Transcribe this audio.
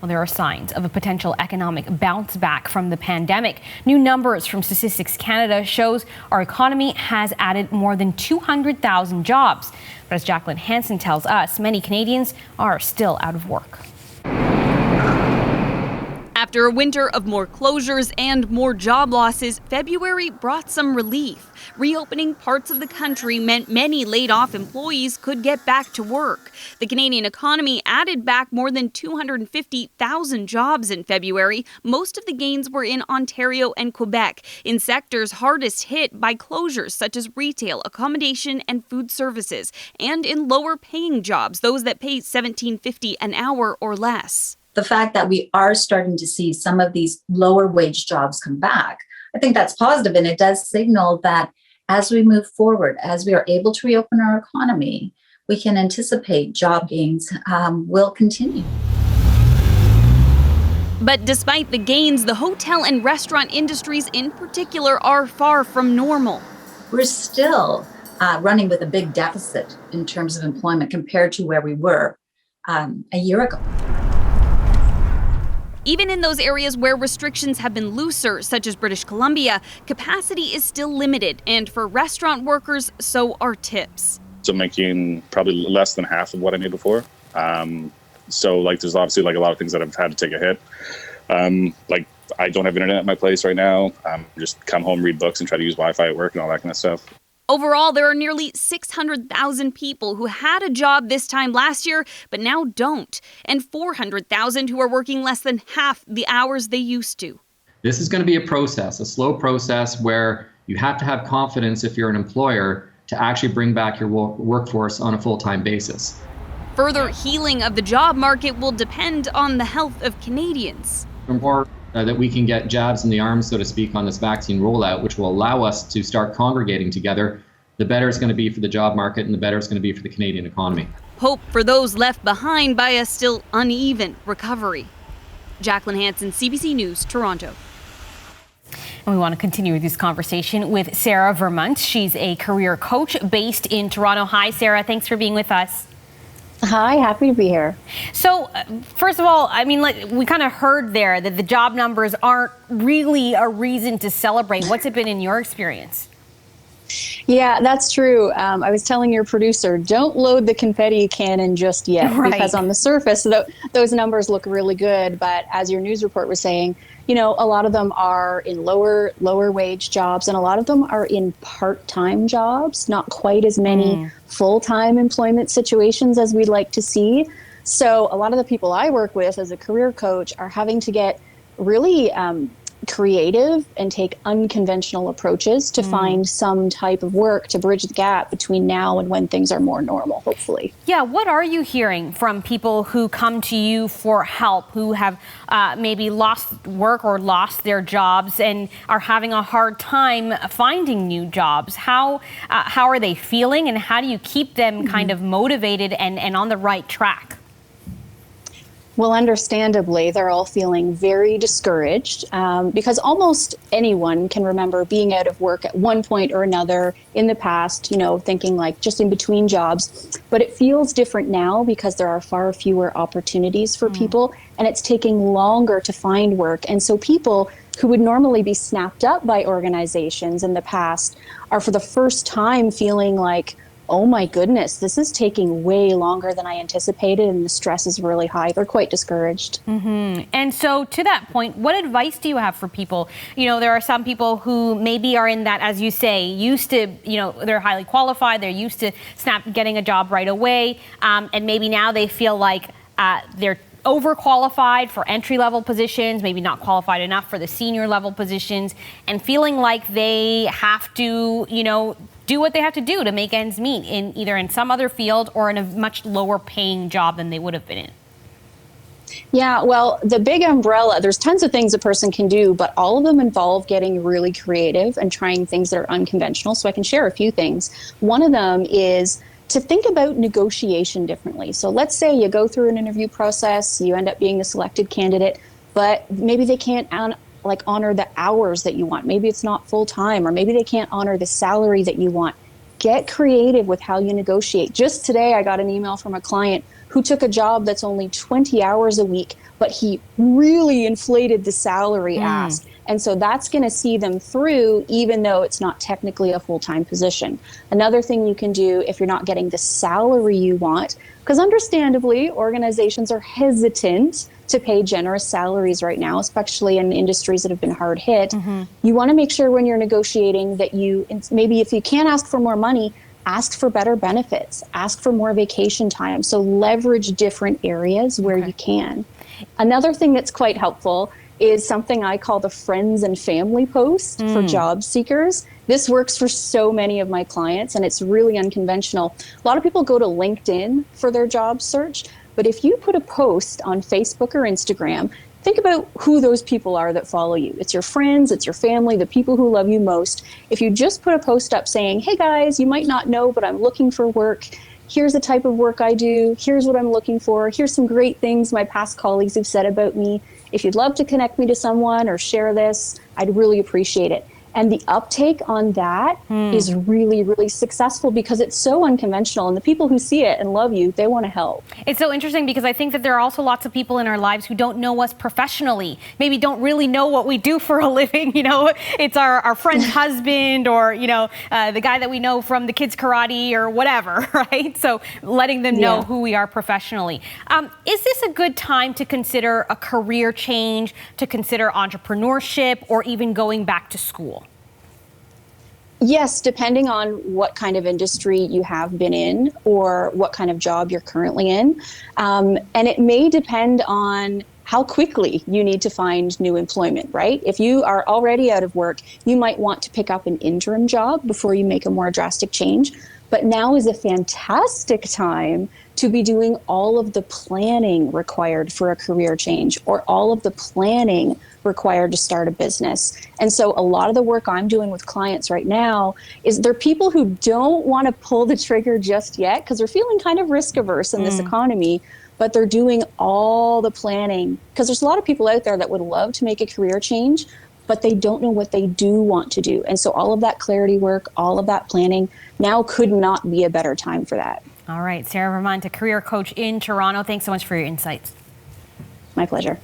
Well, there are signs of a potential economic bounce back from the pandemic. New numbers from Statistics Canada shows our economy has added more than 200,000 jobs. But as Jacqueline Hansen tells us, many Canadians are still out of work. After a winter of more closures and more job losses, February brought some relief. Reopening parts of the country meant many laid-off employees could get back to work. The Canadian economy added back more than 250,000 jobs in February. Most of the gains were in Ontario and Quebec, in sectors hardest hit by closures such as retail, accommodation, and food services, and in lower-paying jobs, those that pay $17.50 an hour or less. The fact that we are starting to see some of these lower wage jobs come back, I think that's positive, and it does signal that as we move forward, as we are able to reopen our economy, we can anticipate job gains will continue. But despite the gains, the hotel and restaurant industries in particular are far from normal. We're still running with a big deficit in terms of employment compared to where we were a year ago. Even in those areas where restrictions have been looser, such as British Columbia, capacity is still limited, and for restaurant workers, so are tips. So making probably less than half of what I made before. So there's obviously a lot of things that I've had to take a hit. I don't have internet at my place right now. Just come home, read books, and try to use Wi-Fi at work and all that kind of stuff. Overall, there are nearly 600,000 people who had a job this time last year, but now don't, and 400,000 who are working less than half the hours they used to. This is going to be a process, a slow process where you have to have confidence if you're an employer to actually bring back your workforce on a full-time basis. Further healing of the job market will depend on the health of Canadians. The more that we can get jabs in the arms, so to speak, on this vaccine rollout, which will allow us to start congregating together, the better it's going to be for the job market and the better it's going to be for the Canadian economy. Hope for those left behind by a still uneven recovery. Jacqueline Hansen, CBC News, Toronto. And we want to continue this conversation with Sarah Vermunt. She's a career coach based in Toronto. Hi, Sarah. Thanks for being with us. Hi, happy to be here. So, first of all, we kind of heard there that the job numbers aren't really a reason to celebrate. What's it been in your experience? Yeah, that's true. I was telling your producer, don't load the confetti cannon just yet, right, because on the surface, those numbers look really good. But as your news report was saying, a lot of them are in lower wage jobs, and a lot of them are in part-time jobs, not quite as many full-time employment situations as we'd like to see. So a lot of the people I work with as a career coach are having to get really creative and take unconventional approaches to find some type of work to bridge the gap between now and when things are more normal, hopefully. Yeah, what are you hearing from people who come to you for help, who have maybe lost work or lost their jobs and are having a hard time finding new jobs? How are they feeling, and how do you keep them kind of motivated and on the right track? Well, understandably, they're all feeling very discouraged because almost anyone can remember being out of work at one point or another in the past, thinking just in between jobs. But it feels different now because there are far fewer opportunities for people, and it's taking longer to find work. And so people who would normally be snapped up by organizations in the past are for the first time feeling like, oh my goodness, this is taking way longer than I anticipated, and the stress is really high. They're quite discouraged. And so to that point, what advice do you have for people? There are some people who maybe are in that, as you say, used to, they're highly qualified, they're used to getting a job right away, and maybe now they feel like they're overqualified for entry-level positions, maybe not qualified enough for the senior-level positions, and feeling like they have to, do what they have to do to make ends meet in either in some other field or in a much lower paying job than they would have been in. Yeah, well, the big umbrella, there's tons of things a person can do, but all of them involve getting really creative and trying things that are unconventional. So I can share a few things. One of them is to think about negotiation differently. So let's say you go through an interview process, you end up being the selected candidate, but maybe they can't honor the hours that you want. Maybe it's not full time, or maybe they can't honor the salary that you want. Get creative with how you negotiate. Just today, I got an email from a client who took a job that's only 20 hours a week, but he really inflated the salary ask. And so that's going to see them through, even though it's not technically a full-time position. Another thing you can do if you're not getting the salary you want, because understandably, organizations are hesitant to pay generous salaries right now, especially in industries that have been hard hit. You want to make sure when you're negotiating that you, maybe if you can't ask for more money, ask for better benefits, ask for more vacation time. So leverage different areas where you can. Another thing that's quite helpful is something I call the friends and family post for job seekers. This works for so many of my clients, and it's really unconventional. A lot of people go to LinkedIn for their job search, but if you put a post on Facebook or Instagram, think about who those people are that follow you. It's your friends, it's your family, the people who love you most. If you just put a post up saying, hey guys, you might not know, but I'm looking for work. Here's the type of work I do. Here's what I'm looking for. Here's some great things my past colleagues have said about me. If you'd love to connect me to someone or share this, I'd really appreciate it. And the uptake on that is really, really successful because it's so unconventional. And the people who see it and love you, they want to help. It's so interesting because I think that there are also lots of people in our lives who don't know us professionally, maybe don't really know what we do for a living. You know, it's our friend's husband or, you know, the guy that we know from the kids' karate or whatever, right? So letting them know who we are professionally. Is this a good time to consider a career change, to consider entrepreneurship, or even going back to school? Yes, depending on what kind of industry you have been in or what kind of job you're currently in. And it may depend on how quickly you need to find new employment, right? If you are already out of work, you might want to pick up an interim job before you make a more drastic change. But now is a fantastic time to be doing all of the planning required for a career change or all of the planning required to start a business. And so a lot of the work I'm doing with clients right now is there are people who don't want to pull the trigger just yet because they're feeling kind of risk averse in this economy, but they're doing all the planning because there's a lot of people out there that would love to make a career change, but they don't know what they do want to do. And so all of that clarity work, all of that planning, now could not be a better time for that. All right, Sarah Vermunt, a career coach in Toronto. Thanks so much for your insights. My pleasure.